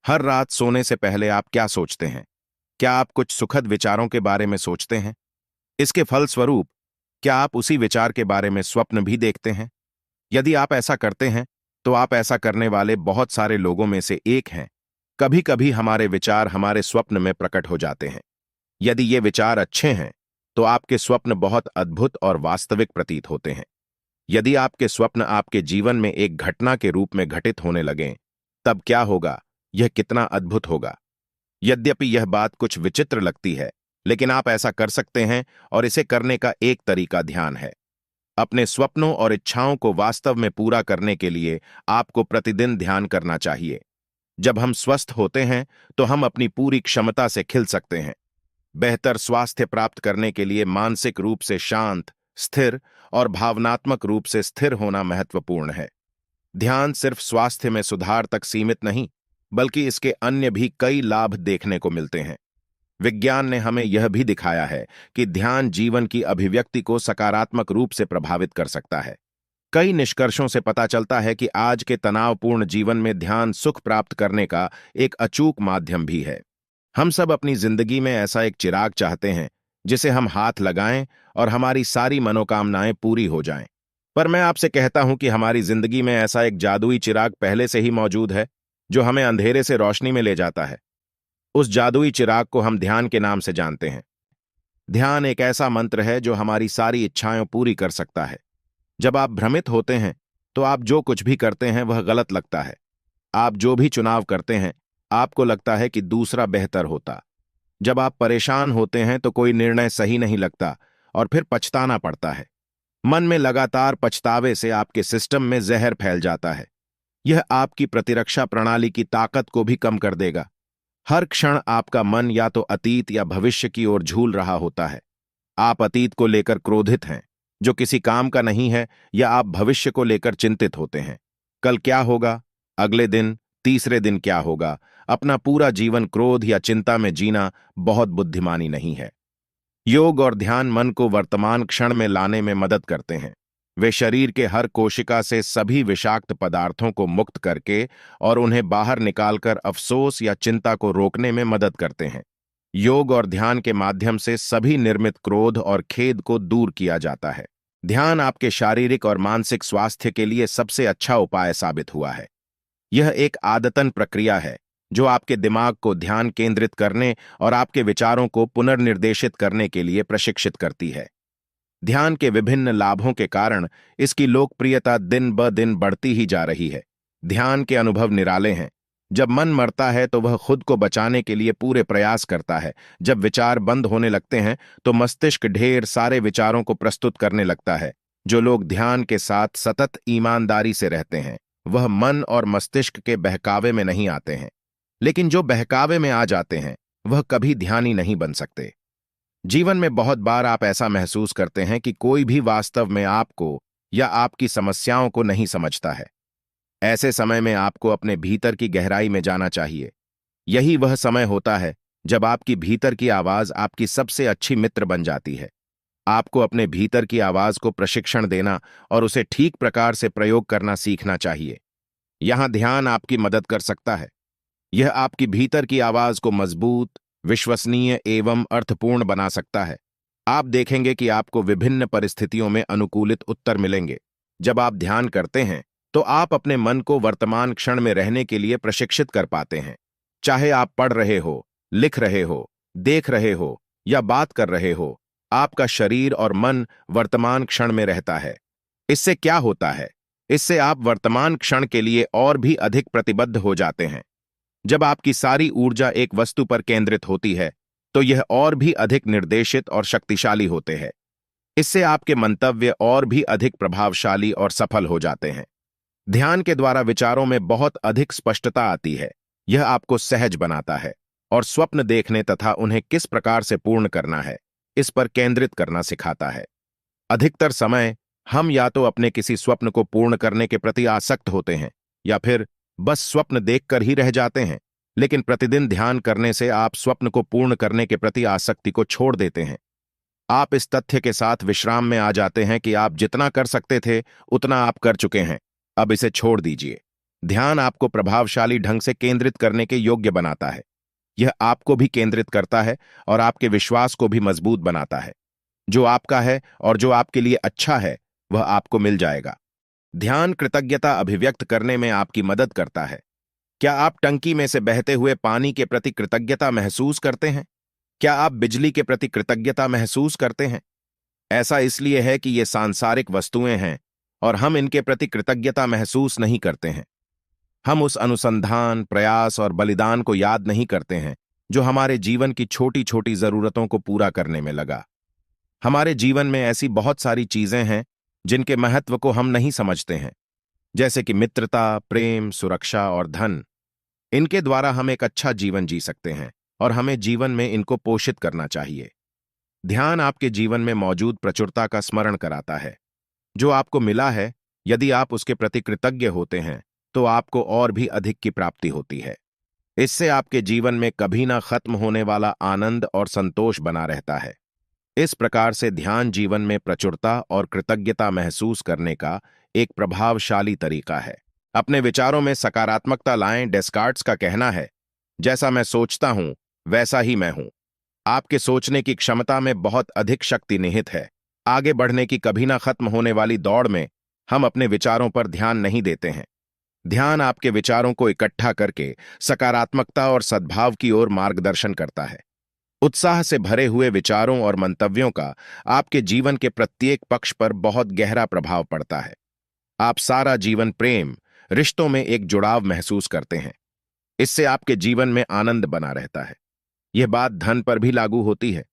हर रात सोने से पहले आप क्या सोचते हैं? क्या आप कुछ सुखद विचारों के बारे में सोचते हैं? इसके फलस्वरूप क्या आप उसी विचार के बारे में स्वप्न भी देखते हैं? यदि आप ऐसा करते हैं, तो आप ऐसा करने वाले बहुत सारे लोगों में से एक हैं। कभी-कभी हमारे विचार हमारे स्वप्न में प्रकट हो जाते हैं। यदि ये विचार अच्छे हैं, तो आपके स्वप्न बहुत अद्भुत और वास्तविक प्रतीत होते हैं। यदि आपके स्वप्न आपके जीवन में एक घटना के रूप में घटित होने लगें, तब क्या होगा? यह कितना अद्भुत होगा। यद्यपि यह बात कुछ विचित्र लगती है, लेकिन आप ऐसा कर सकते हैं और इसे करने का एक तरीका ध्यान है। अपने स्वप्नों और इच्छाओं को वास्तव में पूरा करने के लिए आपको प्रतिदिन ध्यान करना चाहिए। जब हम स्वस्थ होते हैं, तो हम अपनी पूरी क्षमता से खिल सकते हैं। बेहतर स्वास्थ्य प्राप्त करने के लिए मानसिक रूप से शांत, स्थिर और भावनात्मक रूप से स्थिर होना महत्वपूर्ण है। ध्यान सिर्फ स्वास्थ्य में सुधार तक सीमित नहीं, बल्कि इसके अन्य भी कई लाभ देखने को मिलते हैं। विज्ञान ने हमें यह भी दिखाया है कि ध्यान जीवन की अभिव्यक्ति को सकारात्मक रूप से प्रभावित कर सकता है। कई निष्कर्षों से पता चलता है कि आज के तनावपूर्ण जीवन में ध्यान सुख प्राप्त करने का एक अचूक माध्यम भी है। हम सब अपनी जिंदगी में ऐसा एक चिराग चाहते हैं जिसे हम हाथ लगाएं और हमारी सारी मनोकामनाएं पूरी हो जाएं। पर मैं आपसे कहता हूं कि हमारी जिंदगी में ऐसा एक जादुई चिराग पहले से ही मौजूद है, जो हमें अंधेरे से रोशनी में ले जाता है। उस जादुई चिराग को हम ध्यान के नाम से जानते हैं। ध्यान एक ऐसा मंत्र है जो हमारी सारी इच्छाएं पूरी कर सकता है। जब आप भ्रमित होते हैं, तो आप जो कुछ भी करते हैं वह गलत लगता है। आप जो भी चुनाव करते हैं, आपको लगता है कि दूसरा बेहतर होता। जब आप परेशान होते हैं, तो कोई निर्णय सही नहीं लगता और फिर पछताना पड़ता है। मन में लगातार पछतावे से आपके सिस्टम में जहर फैल जाता है। यह आपकी प्रतिरक्षा प्रणाली की ताकत को भी कम कर देगा। हर क्षण आपका मन या तो अतीत या भविष्य की ओर झूल रहा होता है। आप अतीत को लेकर क्रोधित हैं, जो किसी काम का नहीं है, या आप भविष्य को लेकर चिंतित होते हैं। कल क्या होगा? अगले दिन? तीसरे दिन क्या होगा? अपना पूरा जीवन क्रोध या चिंता में जीना बहुत बुद्धिमानी नहीं है। योग और ध्यान मन को वर्तमान क्षण में लाने में मदद करते हैं। वे शरीर के हर कोशिका से सभी विषाक्त पदार्थों को मुक्त करके और उन्हें बाहर निकालकर अफसोस या चिंता को रोकने में मदद करते हैं। योग और ध्यान के माध्यम से सभी निर्मित क्रोध और खेद को दूर किया जाता है। ध्यान आपके शारीरिक और मानसिक स्वास्थ्य के लिए सबसे अच्छा उपाय साबित हुआ है। यह एक आदतन प्रक्रिया है जो आपके दिमाग को ध्यान केंद्रित करने और आपके विचारों को पुनर्निर्देशित करने के लिए प्रशिक्षित करती है। ध्यान के विभिन्न लाभों के कारण इसकी लोकप्रियता दिन ब दिन बढ़ती ही जा रही है। ध्यान के अनुभव निराले हैं। जब मन मरता है, तो वह खुद को बचाने के लिए पूरे प्रयास करता है। जब विचार बंद होने लगते हैं, तो मस्तिष्क ढेर सारे विचारों को प्रस्तुत करने लगता है। जो लोग ध्यान के साथ सतत ईमानदारी से रहते हैं, वह मन और मस्तिष्क के बहकावे में नहीं आते हैं। लेकिन जो बहकावे में आ जाते हैं, वह कभी ध्यानी नहीं बन सकते। जीवन में बहुत बार आप ऐसा महसूस करते हैं कि कोई भी वास्तव में आपको या आपकी समस्याओं को नहीं समझता है। ऐसे समय में आपको अपने भीतर की गहराई में जाना चाहिए। यही वह समय होता है जब आपकी भीतर की आवाज आपकी सबसे अच्छी मित्र बन जाती है। आपको अपने भीतर की आवाज को प्रशिक्षण देना और उसे ठीक प्रकार से प्रयोग करना सीखना चाहिए। यहां ध्यान आपकी मदद कर सकता है। यह आपकी भीतर की आवाज को मजबूत, विश्वसनीय एवं अर्थपूर्ण बना सकता है। आप देखेंगे कि आपको विभिन्न परिस्थितियों में अनुकूलित उत्तर मिलेंगे। जब आप ध्यान करते हैं, तो आप अपने मन को वर्तमान क्षण में रहने के लिए प्रशिक्षित कर पाते हैं। चाहे आप पढ़ रहे हो, लिख रहे हो, देख रहे हो या बात कर रहे हो, आपका शरीर और मन वर्तमान क्षण में रहता है। इससे क्या होता है? इससे आप वर्तमान क्षण के लिए और भी अधिक प्रतिबद्ध हो जाते हैं। जब आपकी सारी ऊर्जा एक वस्तु पर केंद्रित होती है, तो यह और भी अधिक निर्देशित और शक्तिशाली होते हैं। इससे आपके मंतव्य और भी अधिक प्रभावशाली और सफल हो जाते हैं। ध्यान के द्वारा विचारों में बहुत अधिक स्पष्टता आती है। यह आपको सहज बनाता है और स्वप्न देखने तथा उन्हें किस प्रकार से पूर्ण करना है, इस पर केंद्रित करना सिखाता है। अधिकतर समय हम या तो अपने किसी स्वप्न को पूर्ण करने के प्रति आसक्त होते हैं, या फिर बस स्वप्न देखकर ही रह जाते हैं। लेकिन प्रतिदिन ध्यान करने से आप स्वप्न को पूर्ण करने के प्रति आसक्ति को छोड़ देते हैं। आप इस तथ्य के साथ विश्राम में आ जाते हैं कि आप जितना कर सकते थे, उतना आप कर चुके हैं। अब इसे छोड़ दीजिए। ध्यान आपको प्रभावशाली ढंग से केंद्रित करने के योग्य बनाता है। यह आपको भी केंद्रित करता है और आपके विश्वास को भी मजबूत बनाता है। जो आपका है और जो आपके लिए अच्छा है, वह आपको मिल जाएगा। ध्यान कृतज्ञता अभिव्यक्त करने में आपकी मदद करता है। क्या आप टंकी में से बहते हुए पानी के प्रति कृतज्ञता महसूस करते हैं? क्या आप बिजली के प्रति कृतज्ञता महसूस करते हैं? ऐसा इसलिए है कि ये सांसारिक वस्तुएं हैं और हम इनके प्रति कृतज्ञता महसूस नहीं करते हैं। हम उस अनुसंधान, प्रयास और बलिदान को याद नहीं करते हैं जो हमारे जीवन की छोटी छोटी जरूरतों को पूरा करने में लगा। हमारे जीवन में ऐसी बहुत सारी चीजें हैं जिनके महत्व को हम नहीं समझते हैं, जैसे कि मित्रता, प्रेम, सुरक्षा और धन। इनके द्वारा हम एक अच्छा जीवन जी सकते हैं और हमें जीवन में इनको पोषित करना चाहिए। ध्यान आपके जीवन में मौजूद प्रचुरता का स्मरण कराता है। जो आपको मिला है, यदि आप उसके प्रति कृतज्ञ होते हैं तो आपको और भी अधिक की प्राप्ति होती है। इससे आपके जीवन में कभी ना खत्म होने वाला आनंद और संतोष बना रहता है। इस प्रकार से ध्यान जीवन में प्रचुरता और कृतज्ञता महसूस करने का एक प्रभावशाली तरीका है। अपने विचारों में सकारात्मकता लाएं। डेस्कार्ट्स का कहना है, जैसा मैं सोचता हूं वैसा ही मैं हूं। आपके सोचने की क्षमता में बहुत अधिक शक्ति निहित है। आगे बढ़ने की कभी ना खत्म होने वाली दौड़ में हम अपने विचारों पर ध्यान नहीं देते हैं। ध्यान आपके विचारों को इकट्ठा करके सकारात्मकता और सद्भाव की ओर मार्गदर्शन करता है। उत्साह से भरे हुए विचारों और मंतव्यों का आपके जीवन के प्रत्येक पक्ष पर बहुत गहरा प्रभाव पड़ता है। आप सारा जीवन प्रेम, रिश्तों में एक जुड़ाव महसूस करते हैं। इससे आपके जीवन में आनंद बना रहता है। यह बात धन पर भी लागू होती है।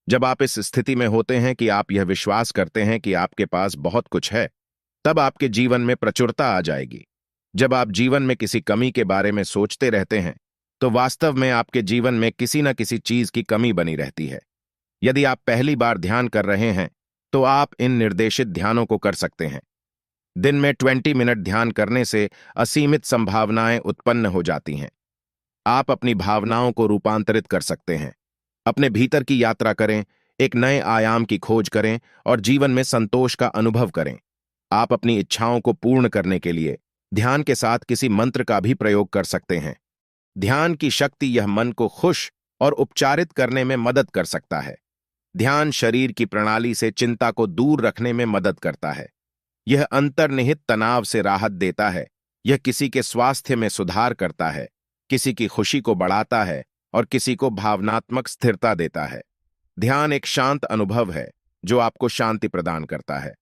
जब आप इस स्थिति में होते हैं कि आप यह विश्वास करते हैं कि आपके पास बहुत कुछ है, तब आपके जीवन में प्रचुरता आ जाएगी। जब आप जीवन में किसी कमी के बारे में सोचते रहते हैं, तो वास्तव में आपके जीवन में किसी न किसी चीज की कमी बनी रहती है। यदि आप पहली बार ध्यान कर रहे हैं, तो आप इन निर्देशित ध्यानों को कर सकते हैं। दिन में 20 मिनट ध्यान करने से असीमित संभावनाएं उत्पन्न हो जाती हैं। आप अपनी भावनाओं को रूपांतरित कर सकते हैं। अपने भीतर की यात्रा करें, एक नए आयाम की खोज करें और जीवन में संतोष का अनुभव करें। आप अपनी इच्छाओं को पूर्ण करने के लिए ध्यान के साथ किसी मंत्र का भी प्रयोग कर सकते हैं। ध्यान की शक्ति यह मन को खुश और उपचारित करने में मदद कर सकता है। ध्यान शरीर की प्रणाली से चिंता को दूर रखने में मदद करता है। यह अंतर्निहित तनाव से राहत देता है। यह किसी के स्वास्थ्य में सुधार करता है, किसी की खुशी को बढ़ाता है और किसी को भावनात्मक स्थिरता देता है। ध्यान एक शांत अनुभव है जो आपको शांति प्रदान करता है।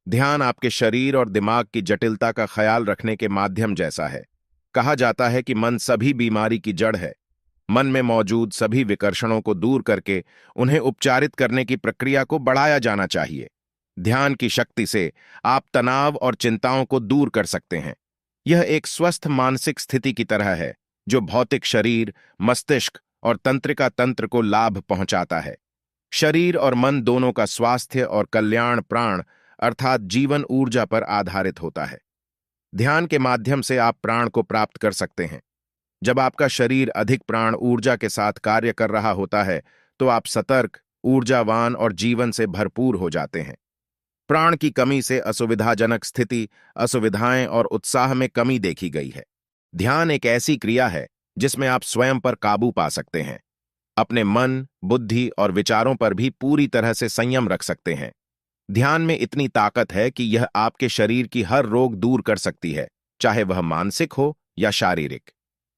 ध्यान आपके शरीर और दिमाग की जटिलता का ख्याल रखने के माध्यम जैसा है। कहा जाता है कि मन सभी बीमारी की जड़ है। मन में मौजूद सभी विकर्षणों को दूर करके उन्हें उपचारित करने की प्रक्रिया को बढ़ाया जाना चाहिए। ध्यान की शक्ति से आप तनाव और चिंताओं को दूर कर सकते हैं। यह एक स्वस्थ मानसिक स्थिति की तरह है जो भौतिक शरीर, मस्तिष्क और तंत्रिका तंत्र को लाभ पहुंचाता है। शरीर और मन दोनों का स्वास्थ्य और कल्याण प्राण अर्थात जीवन ऊर्जा पर आधारित होता है। ध्यान के माध्यम से आप प्राण को प्राप्त कर सकते हैं। जब आपका शरीर अधिक प्राण ऊर्जा के साथ कार्य कर रहा होता है, तो आप सतर्क, ऊर्जावान और जीवन से भरपूर हो जाते हैं। प्राण की कमी से असुविधाजनक स्थिति, असुविधाएं और उत्साह में कमी देखी गई है। ध्यान एक ऐसी क्रिया है जिसमें आप स्वयं पर काबू पा सकते हैं। अपने मन, बुद्धि और विचारों पर भी पूरी तरह से संयम रख सकते हैं। ध्यान में इतनी ताकत है कि यह आपके शरीर की हर रोग दूर कर सकती है, चाहे वह मानसिक हो या शारीरिक।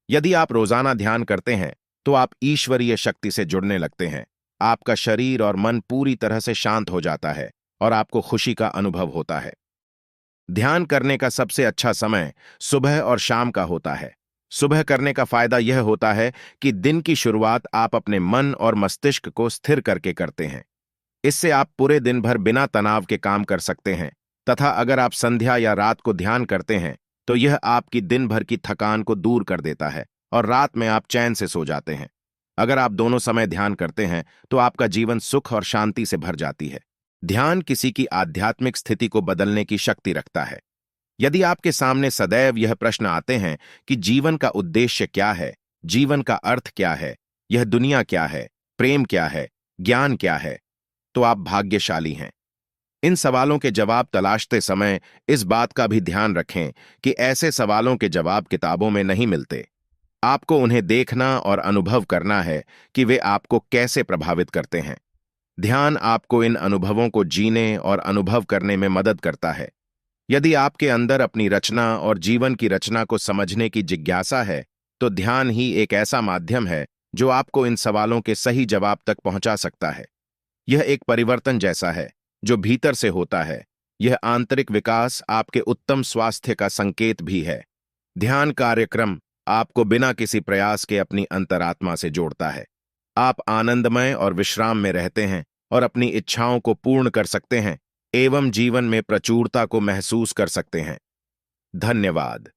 यदि आप रोजाना ध्यान करते हैं, तो आप ईश्वरीय शक्ति से जुड़ने लगते हैं। आपका शरीर और मन पूरी तरह से शांत हो जाता है और आपको खुशी का अनुभव होता है। ध्यान करने का सबसे अच्छा समय सुबह और शाम का होता है। सुबह करने का फायदा यह होता है कि दिन की शुरुआत आप अपने मन और मस्तिष्क को स्थिर करके करते हैं। इससे आप पूरे दिन भर बिना तनाव के काम कर सकते हैं तथा अगर आप संध्या या रात को ध्यान करते हैं, तो यह आपकी दिन भर की थकान को दूर कर देता है और रात में आप चैन से सो जाते हैं। अगर आप दोनों समय ध्यान करते हैं, तो आपका जीवन सुख और शांति से भर जाती है। ध्यान किसी की आध्यात्मिक स्थिति को बदलने की शक्ति रखता है। यदि आपके सामने सदैव यह प्रश्न आते हैं कि जीवन का उद्देश्य क्या है, जीवन का अर्थ क्या है, यह दुनिया क्या है, प्रेम क्या है, ज्ञान क्या है, तो आप भाग्यशाली हैं। इन सवालों के जवाब तलाशते समय इस बात का भी ध्यान रखें कि ऐसे सवालों के जवाब किताबों में नहीं मिलते। आपको उन्हें देखना और अनुभव करना है कि वे आपको कैसे प्रभावित करते हैं। ध्यान आपको इन अनुभवों को जीने और अनुभव करने में मदद करता है। यदि आपके अंदर अपनी रचना और जीवन की रचना को समझने की जिज्ञासा है, तो ध्यान ही एक ऐसा माध्यम है जो आपको इन सवालों के सही जवाब तक पहुंचा सकता है। यह एक परिवर्तन जैसा है जो भीतर से होता है। यह आंतरिक विकास आपके उत्तम स्वास्थ्य का संकेत भी है। ध्यान कार्यक्रम आपको बिना किसी प्रयास के अपनी अंतरात्मा से जोड़ता है। आप आनंदमय और विश्राम में रहते हैं और अपनी इच्छाओं को पूर्ण कर सकते हैं एवं जीवन में प्रचुरता को महसूस कर सकते हैं। धन्यवाद।